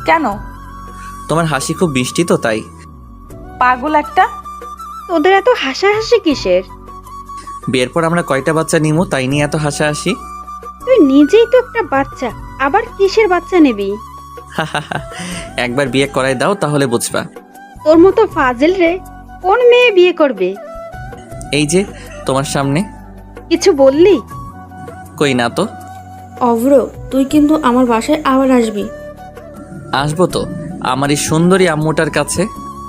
কেন? তোমার হাসি খুব মিষ্টি তো তাই। পাগল একটা। তোদের এত হাসাহাসি কিসের? বিয়ের পর আমরা কয়টা বাচ্চা নিমু তাই নিয়ে এত হাসাহাসি? তুই নিজেই তো একটা বাচ্চা, আবার কিসের বাচ্চা নিবি? একবার বিয়ে করাই দাও তাহলে বুঝবা। তোর মতো ফাজিল রে কোন মেয়ে বিয়ে করবে? এই যে তোমার সামনে। কিছু বললি? কই না তো। অভ্র, তুই কিন্তু আমার বাসায় আবার আসবি। আসবো তো, আমার এই সুন্দরী আম্মুটার কাছে।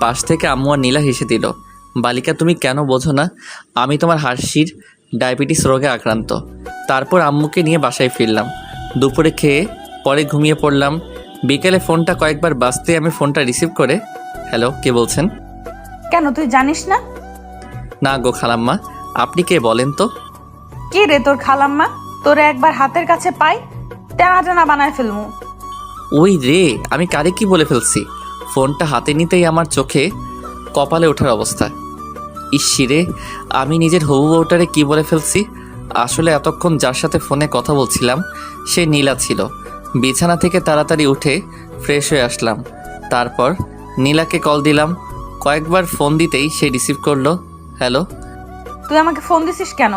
পাশ থেকে আম্মু আর নীলা হেসে দিল। বালিকা, তুমি কেন বোঝো না আমি তোমার হাসির ডায়াবেটিস রোগে আক্রান্ত। তারপর আম্মুকে নিয়ে বাসায় ফিরলাম। দুপুরে খেয়ে পরে ঘুমিয়ে পড়লাম। বিকেলে ফোনটা কয়েকবার বাজতে আমি ফোনটা রিসিভ করে, হ্যালো, কে বলছেন? কেন তুই জানিস না? না গো খালাম্মা, আপনি কে বলেন তো? কে রে তোর খালাম্মা? তোরে একবার হাতের কাছে পাই টানা টানা বানায় ফেলমু। ওই রে, আমি কারে কি বলে ফেলছি। ফোনটা হাতে নিতেই আমার চোখে কপালে ওঠার অবস্থা। ইসিরে, আমি নিজের হবু বউটারে কি বলে ফেলছি। আসলে এতক্ষণ যার সাথে ফোনে কথা বলছিলাম সে নীলা ছিল। বিছানা থেকে তাড়াতাড়ি উঠে ফ্রেশ হয়ে আসলাম। তারপর নীলাকে কল দিলাম। কয়েকবার ফোন দিতেই সে রিসিভ করলো। হ্যালো। তুই আমাকে ফোন দিছিস কেন?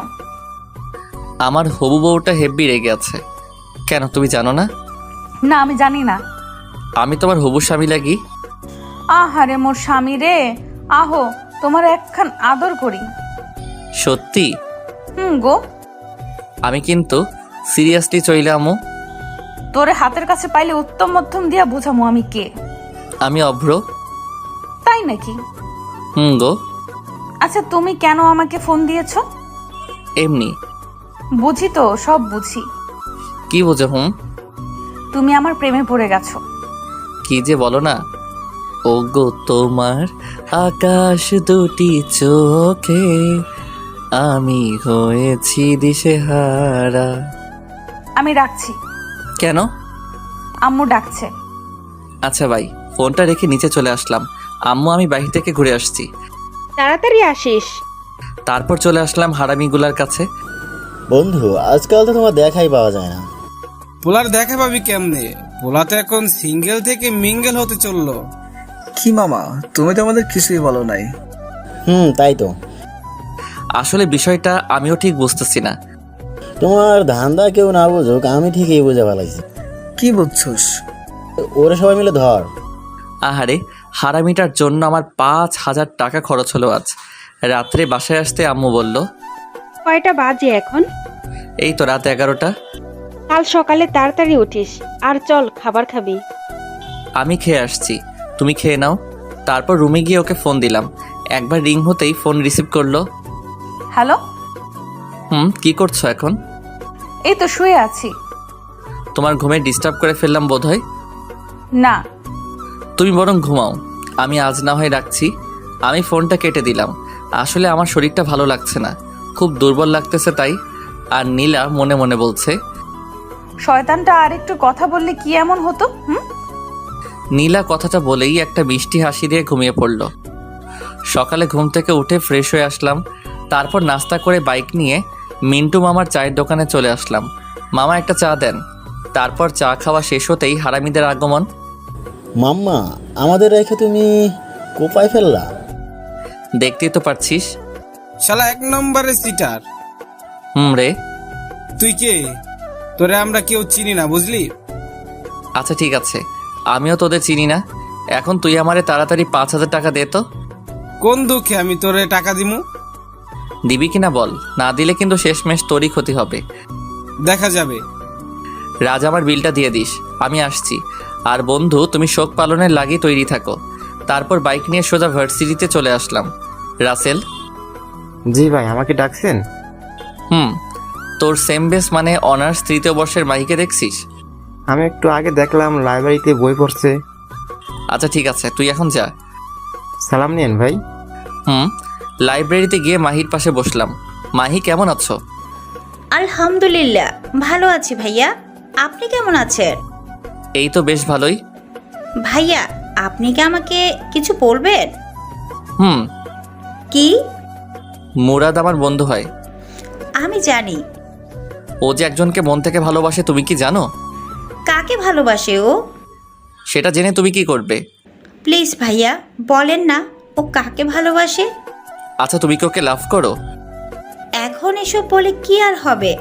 আমার হবু বউটা হেব্বি রেগে আছে। কেন, তুমি জানো না? না, আমি জানি না। আমি তোমার হবু স্বামী লাগি। আহারে মোর স্বামী রে, আহো তোমার একখান আদর করি। সত্যি? গো। আমি কিন্তু সিরিয়াসলি চইলে আমু। তোরে হাতের কাছে পাইলে উত্তম মধ্যম দিয়া বুঝামু আমি কে। আমি অভ্র। তাই নাকি? গো। আচ্ছা, তুমি কেন আমাকে ফোন দিয়েছো? এমনি। বুঝি তো, সব বুঝি। কি বোঝো? তুমি আমার প্রেমে পড়ে গেছো। কি যে বলো না। ও গো, তোমার আকাশ দুটি চোখে আমি হয়েছি দিশেহারা। আমি রাখছি। কেন? আম্মু ডাকছে। আচ্ছা ভাই, ফোনটা রেখে নিচে চলে আসলাম। আম্মু, আমি বাইরে থেকে ঘুরে আসছি। তাড়াতাড়ি আসিস। তারপর চলে আসলাম হারামিগুলার কাছে। বন্ধু, আজকাল তো তোমার দেখাই পাওয়া যায় না। পোলার দেখা পাবি কেমনে? পোলা তো এখন সিঙ্গেল থেকে মিঙ্গেল হতে চললো। কি মামা, তুমি তো আমাদের কিছুই বলো নাই। তাই তো। আসলে বিষয়টা আমিও ঠিক বুঝতেছি না। তোমার ধান্দা কেউ না বুঝুক, আমি ঠিকই বুঝে ফেলাইছি। কি বুঝছস? ওরা সবাই মিলে ধর। আহারে, হারামিটার জন্য আমার 5,000 টাকা খরচ হলো আজ। রাত্রে বাসায় আসতে আম্মু বলল, কয়টা বাজে এখন? এই তো রাত 11টা। কাল সকালে তাড়াতাড়ি উঠিস আর চল খাবার খাবি। আমি খেয়ে আসছি, তুমি খেয়ে নাও। তারপর রুমে গিয়ে ওকে ফোন দিলাম। একবার রিং হতেই ফোন রিসিভ করলো। হ্যালো। কি করছো এখন? এই তো শুয়ে আছি। তোমার ঘুমে ডিস্টার্ব করে ফেললাম বোধহয়। না। তুমি বরং ঘুমাও, আমি আজ না হয় রাখছি। আমি ফোনটা কেটে দিলাম। আসলে আমার শরীরটা ভালো লাগছে না, খুব দুর্বল লাগতেছে তাই। আর নীলা মনে মনে বলছে, শয়তানটা আর একটু কথা বললে কি এমন হতো? নীলা কথাটা বলেই একটা মিষ্টি হাসি দিয়ে ঘুমিয়ে পড়ল। সকালে ঘুম থেকে উঠে ফ্রেশ হয়ে আসলাম। তারপর নাস্তা করে বাইক নিয়ে মিন্টু মামার চায়ের দোকানে চলে আসলাম। মামা একটা চা দেন। তারপর চা খাওয়া শেষ হতেই হারামিদের আগমন। মাম্মা, আমাদের রেখে তুমি কোপায় ফেললা? দেখতেই তো পারছিস। শালা 1 নম্বরের সিটার। রে। তুই কে? তোরে আমরা কেউ চিনি না, বুঝলি? আচ্ছা ঠিক আছে, আমিও তোদের চিনি না। এখন তুই আমারে তাড়াতাড়ি 5,000 টাকা দে তো। কোন দুঃখে আমি তোরে টাকা দিমু? দিবি কিনা বল, না দিলে কিন্তু শেষমেশ তোরই ক্ষতি হবে। দেখা যাবে। রাজ, আমার বিলটা দিয়ে দিস, আমি আসছি। আর বন্ধু, তুমি শোক পালনের লাগি তৈরি থাকো। তারপর বাইক নিয়ে সোজা ভার্সিটিতে চলে আসলাম। রাসেল। জি ভাই, আমাকে ডাকছেন? তোর সেম বেস মানে অনার্স 3য় বর্ষের মাহিকে দেখছিস? আমি একটু আগে দেখলাম লাইব্রেরিতে বই পড়ছে। আচ্ছা ঠিক আছে, তুই এখন যা। সালাম নিয়েন ভাই। লাইব্রেরিতে গিয়ে মাহির পাশে বসলাম। মাহি, কেমন আছো? আলহামদুলিল্লাহ ভালো আছি ভাইয়া, আপনি কেমন আছেন? এই তো বেশ ভালোই। ভাইয়া, আপনি কি আমাকে কিছু বলবেন? কি? মুরাদ আমার বন্ধু হয়। আমি জানি। ও যে একজনকে মন থেকে ভালোবাসে, তুমি কি জানো? কাকে ভালোবাসে ও? সেটা জেনে তুমি কি করবে? প্লিজ ভাইয়া বলেন না ও কাকে ভালোবাসে। আচ্ছা, তুমি কি ওকে লাভ করো? এখন এসব বলে কি আর হবে,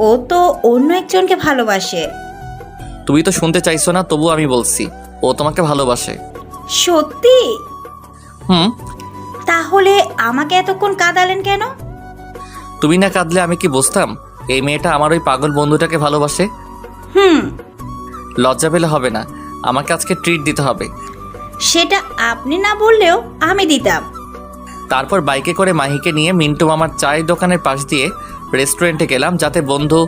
ও তো অন্য একজনকে ভালোবাসে। তুমি তো শুনতে চাইছো না, তবু আমি বলছি ও তোমাকে ভালোবাসে। সত্যি? হুম। তাহলে আমাকে এতক্ষণ কাঁদালেন কেন? তুমি না কাঁদলে আমি কি বুঝতাম এই মেয়েটা আমার ওই পাগল বন্ধুটাকে ভালোবাসে? হুম। লজ্জা পেলে হবে না, আমাকে আজকে ট্রিট দিতে হবে। সেটা আপনি না বললেও আমি দিতাম। তারপর বাইকে করে মাহিকে নিয়ে মিন্টু মামার চায়ের দোকানের পাশ দিয়ে রেস্টুরেন্টে গেলাম, যাতে বন্ধু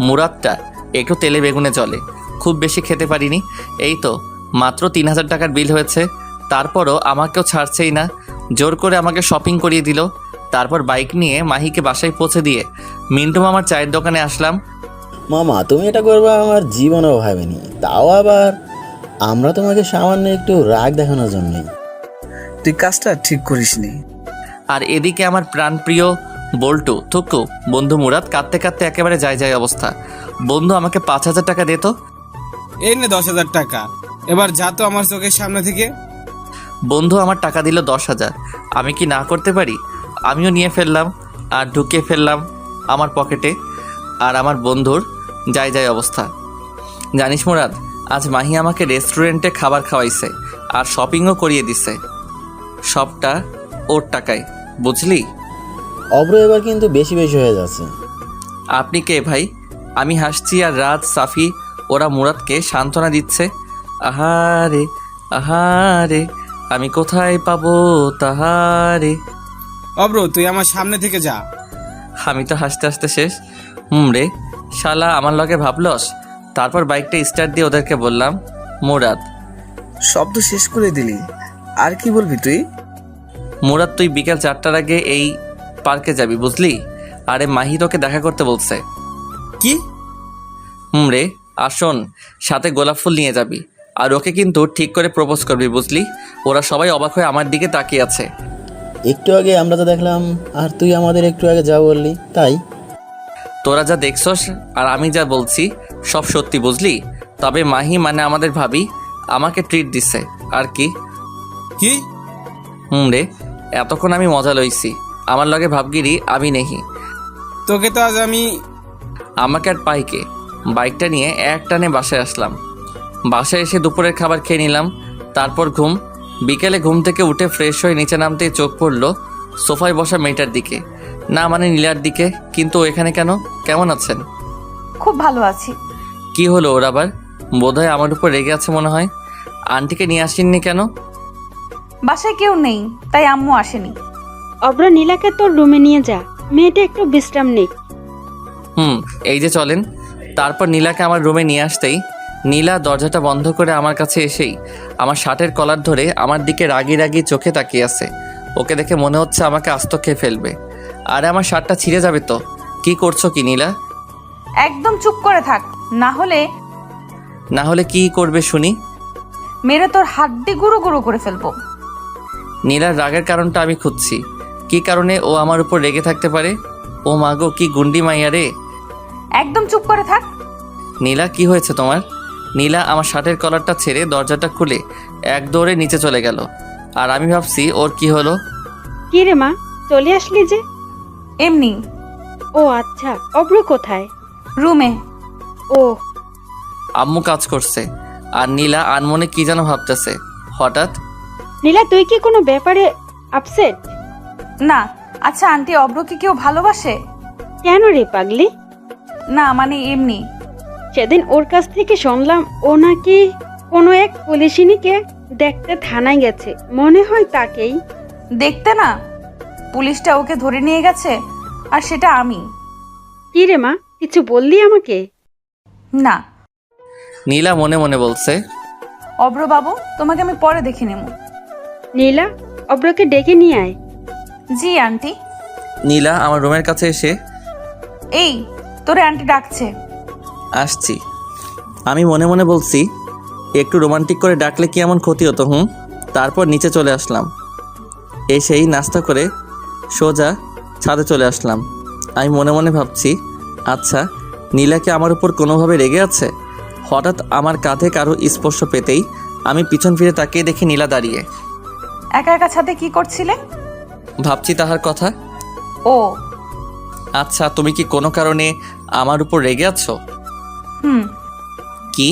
মুরাদটা একটু তেলে বেগুনে চলে। খুব বেশি খেতে পারিনি, এই তো মাত্র 3000 টাকার বিল হয়েছে। তারপরও আমাকেও ছাড়ছেই না, জোর করে আমাকে শপিং করিয়ে দিল। তারপর বাইক নিয়ে মাহিকে বাসায় পৌঁছে দিয়ে মিন্টু মামার চায়ের দোকানে আসলাম। মামা তুমি এটা করবে আমার জীবনেও ভাবিনি, তাও আবার আমরা তোমাকে সামান্য একটু রাগ দেখানোর জন্যই। তুই কাজটা ঠিক করিসনি। আর এদিকে আমার প্রাণপ্রিয় বল্টু থুকু বন্ধু মুরাদ কাঁদতে কাঁদতে একেবারে যায় অবস্থা। বন্ধু আমাকে 5000 টাকা দে তো। এই নে 10,000 টাকা, এবার যা তো আমার চোখের সামনে থেকে। বন্ধু আমার টাকা দিল 10,000। আমি কি না করতে পারি? আমিও নিয়ে ফেললাম আর ঢুকিয়ে ফেললাম আমার পকেটে। আর আমার বন্ধুর যায় অবস্থা। জানিস মুরাদ, আজ মাহি আমাকে রেস্টুরেন্টে খাবার খাওয়াইছে আর শপিংও করিয়ে দিছে, সবটা ওর টাকায়, বুঝলি? অব্র এবার কিন্তু বেশি বেশি হয়ে যাচ্ছে। আপনি কে ভাই? আমি হাসছি আর রাজ সাফি ওরা মুরাদকে সান্ত্বনা দিচ্ছে। আহারে আহারে আমি কোথায় পাবো তাহারে। অব্র তুই আমার সামনে থেকে যা। আমি তো হাসতে হাসতে শেষ। রে শালা আমার লগে ভাবলস। তারপর বাইকটা স্টার্ট দিয়ে ওদেরকে বললাম, মুরাদ। শব্দ শেষ করে দিলি, আর কি বলবি তুই? মুরাদ তুই বিকেল 4টার আগে এই পার্কে যাবি, বুঝলি? আরে মাহি তোকে দেখা করতে বলছে। কি? রে আর শোন, সাথে গোলাপ ফুল নিয়ে যাবি আর ওকে কিন্তু ঠিক করে প্রপোজ করবি, বুঝলি? ওরা সবাই অবাক হয়ে আমার দিকে তাকিয়ে আছে। একটু আগে আমরা তো দেখলাম, আর তুই আমাদের একটু আগে যা বললি তাই। তোরা যা দেখছস আর আমি যা বলছি সব সত্যি, বুঝলি? তবে মাহি মানে আমাদের ভাবি আমাকে ট্রিট দিছে আর কি। কি? রে এতক্ষণ আমি মজা লইছি, আমার লগে ভাবগিরি আমি নেহি। তোকে তো আজ আমি। আমাকে আর পাইকে বাইকটা নিয়ে এক টানে বাসায় আসলাম। বাসায় এসে দুপুরের খাবার খেয়ে নিলাম, তারপর ঘুম। বিকেলে ঘুম থেকে উঠে ফ্রেশ হয়ে নিচে নামতেই চোখ পড়ল সোফায় বসা মেয়েটার দিকে, না মানে নীলার দিকে। কিন্তু ও এখানে কেন? কেমন আছেন? খুব ভালো আছি। কি হলো ওর আবার? বোধহয় আমার উপর রেগে আছে মনে হয়। আন্টিকে নিয়ে আসেননি কেন? বাসায় কেউ নেই, তাই আম্মু আসেনি। অব্র নীলাকে তোর রুমে নিয়ে যা, মেয়েটা একটু বিশ্রাম নিক। এই যে চলেন। তারপর নীলাকে আমার রুমে নিয়ে আসতেই নীলা দরজাটা বন্ধ করে আমার কাছে এসেই আমার শার্টের কলার ধরে আমার দিকে রাগি রাগি চোখে তাকিয়ে আছে। ওকে দেখে মনে হচ্ছে আমাকে আস্ত খেয়ে ফেলবে। আরে আমার শার্টটা ছিঁড়ে যাবে তো। কি করছো কি নীলা? একদম চুপ করে থাক, না হলে কি করবে শুনি? মেরে তোর হাড্ডি গুঁড়ো গুঁড়ো করে ফেলবো। নীলার রাগের কারণটা আমি খুঁজছি। কি কারণে ও আমার উপর রেগে থাকতে পারে? ও মাগো, কি গুন্ডি মাইয়া রে। একদম চুপ করে থাক। নীলা, কি হয়েছে তোমার? নীলা আমার শার্টের কলারটা ছেড়ে দরজাটা খুলে এক দৌড়ে নিচে চলে গেল। আর আমি ভাবছি ওর কি হলো। কি রে মা, চলে আসলি যে? এমনি। ও আচ্ছা, অব্র কোথায়? রুমে। ও আম্মু কাজ করছে আর নীলা আনমনে কি যেন ভাবতেছে। হঠাৎ নীলা, তুই কি কোনো ব্যাপারে আপসেট? না। আচ্ছা আন্টি, অব্রকে কেউ ভালোবাসে? কেন রে পাগলি? না মানে এমনি। সেদিন ওর কাছ থেকে শুনলাম ও নাকি কোনো এক পুলিশিনীকে দেখতে থানায় গেছে, মনে হয় তাকেই। দেখতে না, পুলিশটা ওকে ধরে নিয়ে গেছে, আর সেটা আমি। কি রে মা, কিছু বললি আমাকে? না। নীলা মনে মনে বলছে, অব্র বাবু, তোমাকে আমি পরে দেখে নেব। নীলা, অব্রকে ডেকে নিয়ে আয়। জি আন্টি। নীলা আমার রুমের কাছে এসে, এই তোরে আন্টি ডাকছে। আসছি। আমি মনে মনে বলছি, একটু রোমান্টিক করে ডাকলে কি এমন ক্ষতি হতো? তারপর নিচে চলে আসলাম। এসেই নাস্তা করে সোজা ছাদে চলে আসলাম। আমি মনে মনে ভাবছি, আচ্ছা নীলা কি আমার উপর কোনোভাবে রেগে আছে? হঠাৎ আমার কাঁধে কারো স্পর্শ পেতেই আমি পিছন ফিরে তাকিয়ে দেখি নীলা দাঁড়িয়ে। একা একা ছাদে কি করছিলে? ভাবছি তাহার কথা। ও আচ্ছা, তুমি কি কোনো কারণে আমার উপর রেগে আছো? হুম, কি?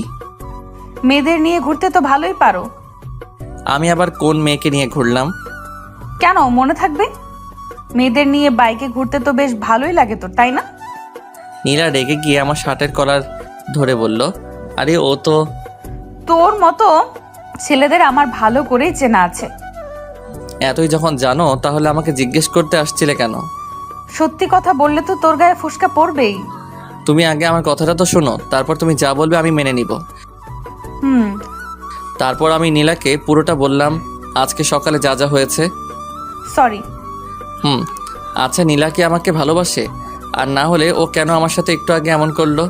মেয়েদের নিয়ে ঘুরতে তো ভালোই পারো। আমি আবার কোন মেয়েকে নিয়ে ঘুরলাম? কেন মনে থাকবে? মেয়েদের নিয়ে বাইকে ঘুরতে তো বেশ ভালোই লাগে তোর, তাই না? নীলা রেগে গিয়ে আমার শার্টের কলার ধরে বলল, আরে ও তো। তোর মতো ছেলেদের আমার ভালো করেই চেনা আছে। এতই যখন জানো তাহলে আমাকে জিজ্ঞেস করতে আসছিলে কেন? সত্যি কথা বললে তো তোর গায়ে ফুসকা পড়বেই। তুমি আগে আমার কথাটা তো শোনো, তারপর তুমি যা বলবে আমি মেনে নিব। হুম, তারপর আমি নীলাকে পুরোটা বললাম আজকে সকালে যা যা হয়েছে। সরি। আচ্ছা, নীলা কি আমাকে ভালোবাসে? আর না হলে ও কেন আমার সাথে একটু আগে এমন করলো,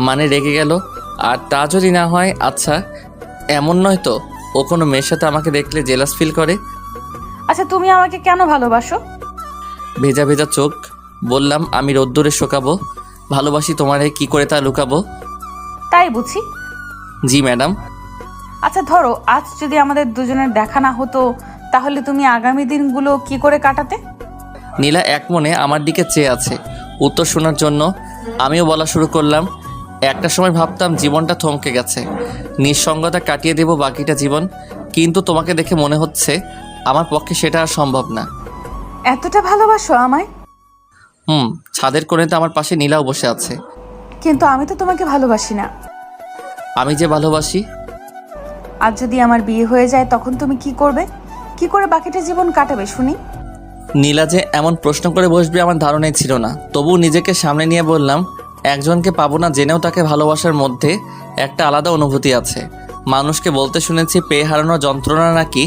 মানে রেগে গেল? আর তা যদি না হয়, আচ্ছা এমন নয় তো ও কোনো মেয়ের সাথে আমাকে দেখলে জেলাস ফিল করে? আচ্ছা, তুমি আমাকে কেন ভালোবাসো? ভেজা ভেজা চোখ বললাম, আমি রোদ্দুরে শোকাবো। ভালোবাসি তোমারে, কি করে তা লুকাবো? তাই বুঝি। জি ম্যাডাম। আচ্ছা ধরো, আজ যদি আমাদের দুজনের দেখা না হতো, তাহলে তুমি আগামী দিনগুলো কি করে কাটাতে? নীলা এক মনে আমার দিকে চেয়ে আছে উত্তর শোনার জন্য। আমিও বলা শুরু করলাম, একটা সময় ভাবতাম জীবনটা থমকে গেছে, নিঃসঙ্গতা কাটিয়ে দেব বাকিটা জীবন, কিন্তু তোমাকে দেখে মনে হচ্ছে আমার পক্ষে সেটা আর সম্ভব না। এতটা ভালোবাসো আমায়? ছাদের কোণেতে আমার পাশে নীলাও বসে আছে। কিন্তু আমি তো তোমাকে ভালোবাসি না। আমি যে ভালোবাসি। আজ যদি আমার বিয়ে হয়ে যায় তখন তুমি কি করবে? কি করে বাকিটা জীবন কাটাবে শুনি? নীলা যে এমন প্রশ্ন করে বসবে আমার ধারণাই ছিল না, তবু নিজেকে সামনে নিয়ে বললাম, একজনকে পাবো না জেনেও তাকে ভালোবাসার মধ্যে একটা আলাদা অনুভূতি আছে। মানুষকে বলতে শুনেছি পেয়ে হারানোর যন্ত্রণা নাকি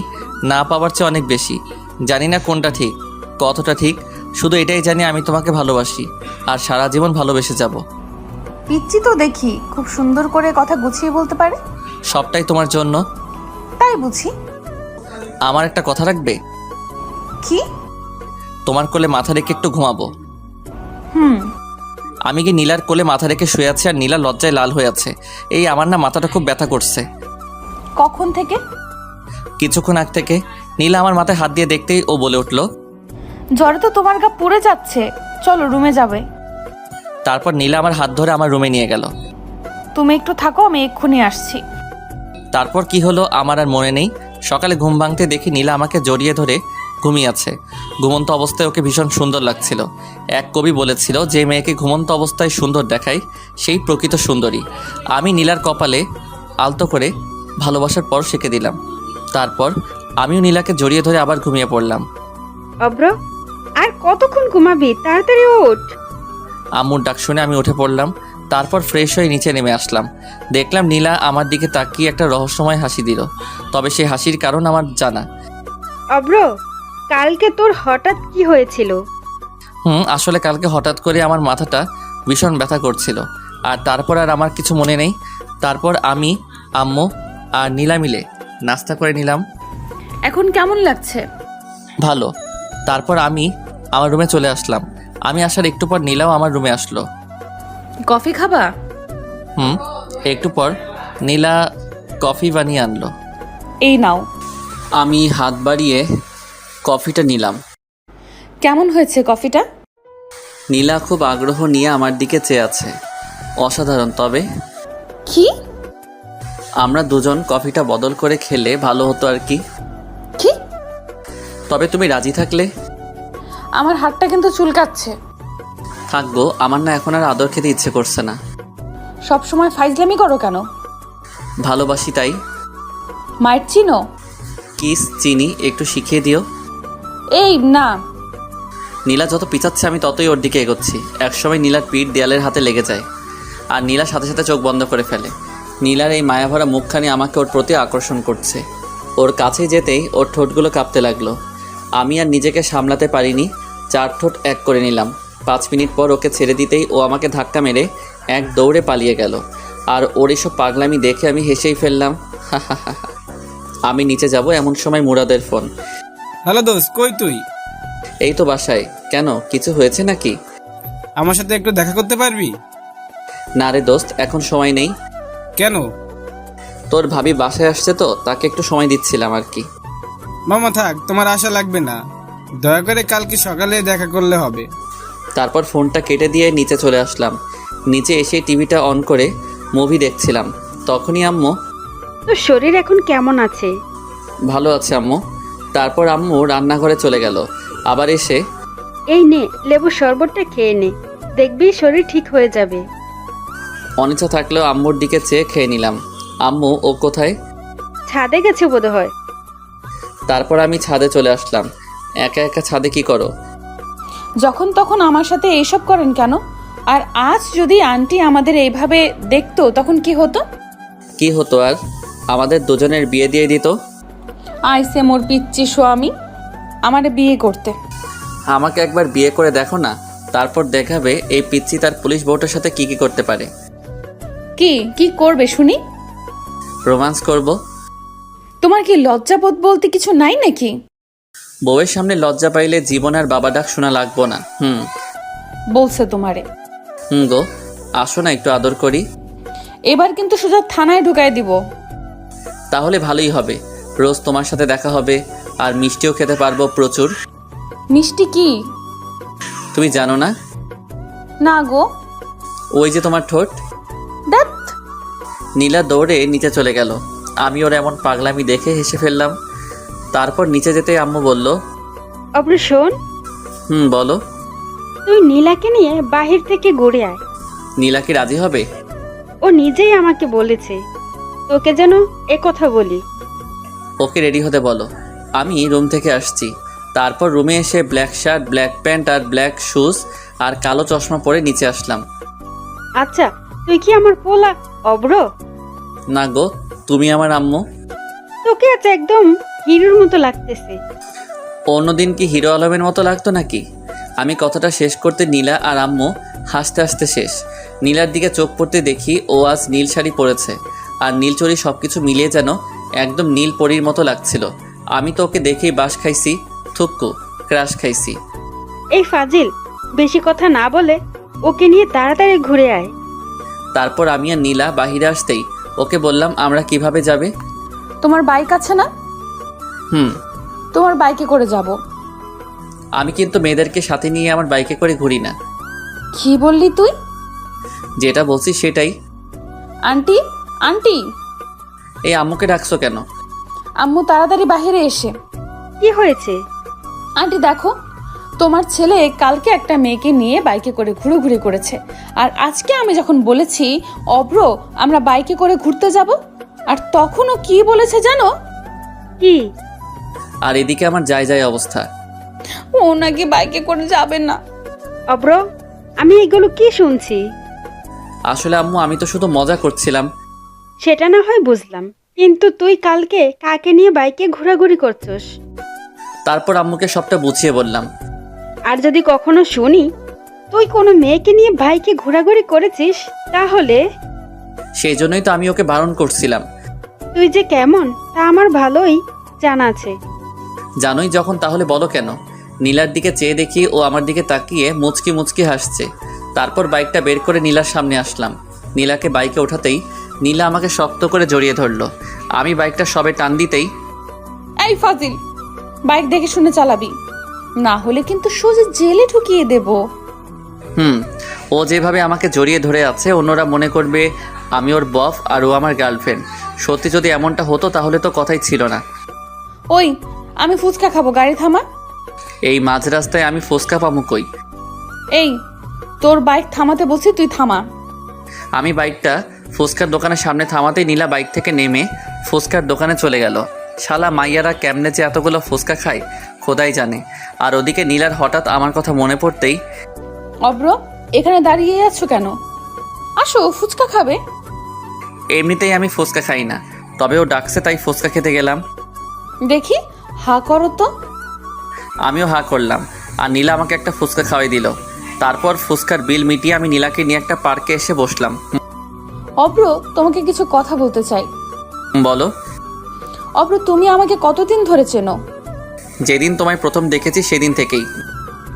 না পাওয়ার চেয়ে অনেক বেশি। জানি না কোনটা ঠিক, কতটা ঠিক, শুধু এটাই জানি আমি তোমাকে ভালোবাসি আর সারা জীবন ভালোবেসে যাব। পিচ্চি তো দেখি, খুব সুন্দর করে কথা গুছিয়ে বলতে পারে। সবটাই তোমার জন্য। তাই বুঝি। আমার একটা কথা রাখবে? কি? তোমার কোলে মাথা রেখে একটু ঘুমাবো। হুম। আমি কি নীলার কোলে মাথা রেখে শুয়ে আছি আর নীলা লজ্জায় লাল হয়ে আছে। এই আমার না মাথাটা খুব ব্যথা করছে। কখন থেকে? কিছুক্ষণ আগ থেকে। নীলা আমার মাথায় হাত দিয়ে দেখতেই ও বলে উঠল, জ্বরে তো তোমার গা পুড়ে যাচ্ছে, চলো রুমে যাবে। তারপর নীলা আমার হাত ধরে আমার রুমে নিয়ে গেল। তুমি একটু থাকো, আমি এক্ষুনি আসছি। তারপর কি হলো আমার আর মনে নেই। সকালে ঘুম ভাঙতে দেখি নীলা আমাকে জড়িয়ে ধরে ঘুমিয়ে আছে। ঘুমন্ত অবস্থায় ওকে ভীষণ সুন্দর লাগছিল। এক কবি বলেছিল, যে মেয়েকে ঘুমন্ত অবস্থায় সুন্দর দেখায় সেই প্রকৃত সুন্দরী। আমি নীলার কপালে আলতো করে ভালোবাসার পর শিখে দিলাম। তারপর আমিও নীলাকে জড়িয়ে ধরে আবার ঘুমিয়ে পড়লাম। অব্র, আর কতক্ষণ ঘুমাবি? তাড়াতাড়ি ওঠ। আম্মুর ডাক শুনে আমি উঠে পড়লাম। তারপর ফ্রেশ হয়ে নিচে নেমে আসলাম। দেখলাম নীলা আমার দিকে তাকিয়ে একটা রহস্যময় হাসি দিল। তবে সেই হাসির কারণ আমার জানা। অব্র, কালকে তোর হঠাৎ কি হয়েছিল? আসলে কালকে হঠাৎ করে আমার মাথাটা ভীষণ ব্যথা করছিল, আর তারপর আর আমার কিছু মনে নেই। তারপর আমি, আম্মু আর নীলা মিলে নাস্তা করে নিলাম। এখন কেমন লাগছে? ভালো। তারপর আমি আমার রুমে চলে আসলাম। আমি আসার একটু পর নীলাও আমার রুমে আসলো। কফি খাবা? একটু পর নীলা কফি বানিয়ে আনলো। এই নাও। আমি হাত বাড়িয়ে কফিটা নিলাম। কেমন হয়েছে কফিটা? নীলা খুব আগ্রহ নিয়ে আমার দিকে চেয়ে আছে। অসাধারণ। তবে কি? আমরা দুজন কফিটা বদল করে খেলে ভালো হতো আর কি। কি? তবে তুমি রাজি থাকলে। আমার হাতটা কিন্তু চুলকাচ্ছে। থাকবো, আমার না এখন আর আদর খেতে ইচ্ছে করছে না। সব সময় ফাইজলামি করো কেন? ভালোবাসি তাই। মায়ের চিনো? কিস চিনি, একটু শিখিয়ে দিও। এই না। নীলা যত পিছাচ্ছে আমি ততই ওর দিকে এগোচ্ছি। একসময় নীলার পিঠ দেয়ালের হাতে লেগে যায় আর নীলার সাথে সাথে চোখ বন্ধ করে ফেলে। নীলার এই মায়াভরা মুখখানি আমাকে ওর প্রতি আকর্ষণ করছে। ওর কাছে যেতেই ওর ঠোঁটগুলো কাঁপতে লাগলো। আমি আর নিজেকে সামলাতে পারিনি, 4 ঠোঁট এক করে নিলাম। 5 মিনিট পর ওকে ছেড়ে দিতেই ও আমাকে ধাক্কা মেরে এক দৌড়ে পালিয়ে গেল। আর ওর এসব পাগলামি দেখে আমি হেসেই ফেললাম। আমি নিচে যাব এমন সময় মুরাদের ফোন। হ্যালো দোস্ত, কই তুই? এই তো বাসায়। কেন, কিছু হয়েছে নাকি? আমার সাথে একটু দেখা করতে পারবি? না রে দোস্ত, এখন সময় নেই। কেন? তোর ভাবি বাসায় আসছে তো, তাকে একটু সময় দিচ্ছিলাম আর কি। মামা থাক, তোমার আশা লাগবে না, দয়া করে কালকে সকালে দেখা করলে হবে। তারপর ফোনটা কেটে দিয়ে নিচে চলে আসলাম। নিচে এসে টিভিটা অন করে মুভি দেখছিলাম। তখনই আম্মু, তোর শরীর এখন কেমন আছে? ভালো আছে আম্মু। তারপর আম্মু রান্নাঘরে চলে গেল। আবার এসে, এই নে লেবু শরবতটা খেয়ে নে, দেখবি শরীর ঠিক হয়ে যাবে। অনিচ্ছা থাকলেও আম্মুর দিকে চেয়ে খেয়ে নিলাম। আম্মু, ও কোথায়? ছাদে গেছে বোধহয়। তারপর আমি ছাদে চলে আসলাম। একা একা ছাদে কি করো? যখন তখন আমার সাথে এইসব করেন কেন? আর আজ যদি আন্টি আমাদের এইভাবে দেখতো তখন কি হতো? কি হতো আর? আমাদের দুজনের বিয়ে দিয়ে দিত। আইসে মোর পিচ্চি স্বামী আমারে বিয়ে করতে। আমাকে একবার বিয়ে করে দেখো না, তারপর দেখাবে এই পিচ্চি তার পুলিশ বউটার সাথে কি কি করতে পারে। কি কি করবে শুনি? রোমান্স করব। তোমার কি লজ্জাবোধ বলতে কিছু নাই নাকি? বউয়ের সামনে লজ্জা পাইলে জীবন আর বাবা ডাক শোনা লাগবো না। বলছে তোমারে। গো, আসো না একটু আদর করি। এবার কিন্তু সোজা থানায় ঢুকাই দিব। তাহলে ভালোই হবে, রোজ তোমার সাথে দেখা হবে আর মিষ্টিও খেতে পারবো প্রচুর। মিষ্টি কি? তুমি জানো না? না গো। ওই যে তোমার ঠোঁট। দ্যাট। নীলা দৌড়ে নিচে চলে গেল। আমি ওর এমন পাগলামি দেখে হেসে ফেললাম। তারপর নিচে যেতে আম্মু বলল, অব্র শোন, বলো। তুই নীলাকে নিয়ে বাহির থেকে ঘুরে আয়। নীলা কি রাজি হবে? ও নিজেই আমাকে বলেছে তোকে যেন এ কথা বলি। ওকে রেডি হতে বলো। আমি রুম থেকে আসছি। তারপর রুমে এসে ব্ল্যাক শার্ট, ব্ল্যাক প্যান্ট আর ব্ল্যাক শুজ আর কালো চশমা পরে নিচে আসলাম। আচ্ছা, তুই কি আমার পোলা অব্র? না গো, তুমি আমার আম্মু। তোকে আজ একদম হিরোর মতো লাগতেছে। অন্যদিন কি হিরো আলমের মতো লাগতো নাকি? আমি কথাটা শেষ করতে নীলা আর আম্মু হাসতে হাসতে শেষ। নীলার দিকে চোখ পড়তে দেখি ও আজ নীল শাড়ি পরেছে আর নীল চড়ি, সব কিছু মিলিয়ে যেন একদম নীল পরীর মতো লাগছিল। আমি তো ওকে দেখেই বাস খাইছি, থুক্কু ক্রাশ খাইছি। এই ফাজিল, বেশি কথা না বলে ওকে নিয়ে তাড়াতাড়ি ঘুরে আয়। তারপর আমি আর নীলা বাহিরে আসতেই ওকে বললাম, আমরা কিভাবে যাবে? তোমার বাইক আছে না? তোমার বাইকে করে যাব। আমি কিন্তু মেয়েদেরকে সাথে নিয়ে আমার বাইকে করে ঘুরি না। কি বললি তুই? যেটা বলছি সেটাই। Aunty, aunty. এই আম্মুকে ডাকছো কেন? আম্মু তাড়াতাড়ি বাইরে এসে। কি হয়েছে? আন্টি দেখো, তোমার ছেলে কালকে একটা মেয়েকে নিয়ে বাইকে করে ঘুরোঘুরি করেছে, আর আজকে আমি যখন বলেছি অব্র আমরা বাইকে করে ঘুরতে যাব, আর তখনও কি বলেছে জানো? কি? আর এদিকে আমার যায় অবস্থা। ও নাকি বাইকে করে যাবে না। অব্র, আমি এগুলো কি শুনছি? আসলে আম্মু, আমি তো শুধু মজা করছিলাম। সেটা না হয় বুঝলাম, কিন্তু তুই কালকে কাকে নিয়ে বাইকে ঘোরাঘুরি করছস? তারপর আম্মুকে সবটা বুঝিয়ে বললাম। আর যদি কখনো শুনি তুই কোনো মেয়েকে নিয়ে বাইকে ঘোরাঘুরি করেছিস, তাহলে? সেই জন্যই তো আমি ওকে বারণ করছিলাম। তুই যে কেমন তা আমার ভালোই জানা আছে। জানোই যখন, তাহলে বলো কেন? নীলার দিকে চেয়ে দেখি ও আমার দিকে তাকিয়ে মুচকি মুচকি হাসছে। তারপর বাইকটা বের করে নীলার সামনে আসলাম। নীলাকে বাইকে ওঠাতেই নীলা আমাকে শক্ত করে জড়িয়ে ধরলো। আমি বাইকটা সবে টান দিতেই, এই ফাজিল, বাইক দেখে শুনে চালাবি, না হলে কিন্তু সোজা জেলে ঢুকিয়ে দেব। ও যেভাবে আমাকে জড়িয়ে ধরে আছে, অন্যরা মনে করবে আমি ওর বফ আর ও আমার গার্লফ্রেন্ড। সত্যি যদি এমনটা হতো তাহলে তো কথাই ছিল না। ওই, আমি ফুচকা খাবো, গাড়ি থামা। এই মাঝ রাস্তায় আমি ফুচকা পামু কই? এই, তোর বাইক থামাতে বলছি, তুই থামা। আমি বাইকটা ফুচকার দোকানের সামনে থামাতেই নীলা বাইক থেকে নেমে ফুচকার দোকানে চলে গেল। শালা মাইয়ারা কেমনে যে এতগুলো ফুচকা খায় খোদাই জানে। আর ওদিকে নীলার হঠাৎ আমার কথা মনে পড়তেই, অব্র, এখানে দাঁড়িয়ে আছো কেন? আসো, ফুচকা খাবে। এমনিতেই আমি ফুচকা খাই না, তবে ও ডাকছে তাই ফুচকা খেতে গেলাম। দেখি, হা করো তো। আমিও হা করলাম আর নীলা আমাকে একটা ফুচকা খাওয়াই দিল। তারপর ফুচকার বিল মিটিয়ে আমি নীলাকে নিয়ে একটা পার্কে এসে বসলাম। অব্র, তোমাকে কিছু কথা বলতে চাই। বলো। অব্র, তুমি আমাকে কতদিন ধরে চেনো? যেদিন তোমায় প্রথম দেখেছি সেদিন থেকেই।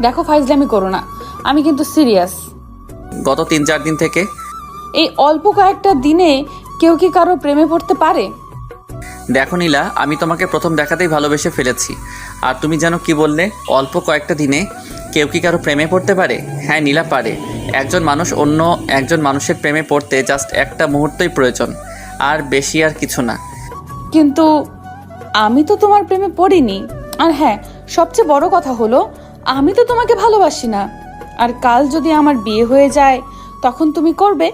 দেখো, ফাইজলামি করো না, আমি কিন্তু সিরিয়াস। গত 3-4 দিন থেকে। এই অল্প কয়েকটা দিনে কেউ কি কারো প্রেমে পড়তে পারে? দেখো নীলা, আমি তোমাকে প্রথম দেখাতেই ভালোবেসে ফেলেছি। আর তুমি যেন কি বললে, অল্প কয়েকটা দিনে কেউ কি কারো প্রেমে পড়তে পারে? হ্যাঁ নীলা, পারে। একজন মানুষ অন্য একজন মানুষের প্রেমে পড়তে জাস্ট একটা মুহূর্তই প্রয়োজন, আর বেশি আর কিছু না। কিন্তু আমি তো তোমার প্রেমে পড়িনি। আর হ্যাঁ, সবচেয়ে বড় কথা হলো আমি তো তোমাকে ভালোবাসি না। আর কাল যদি আমার বিয়ে হয়ে যায় তখন তুমি করবে?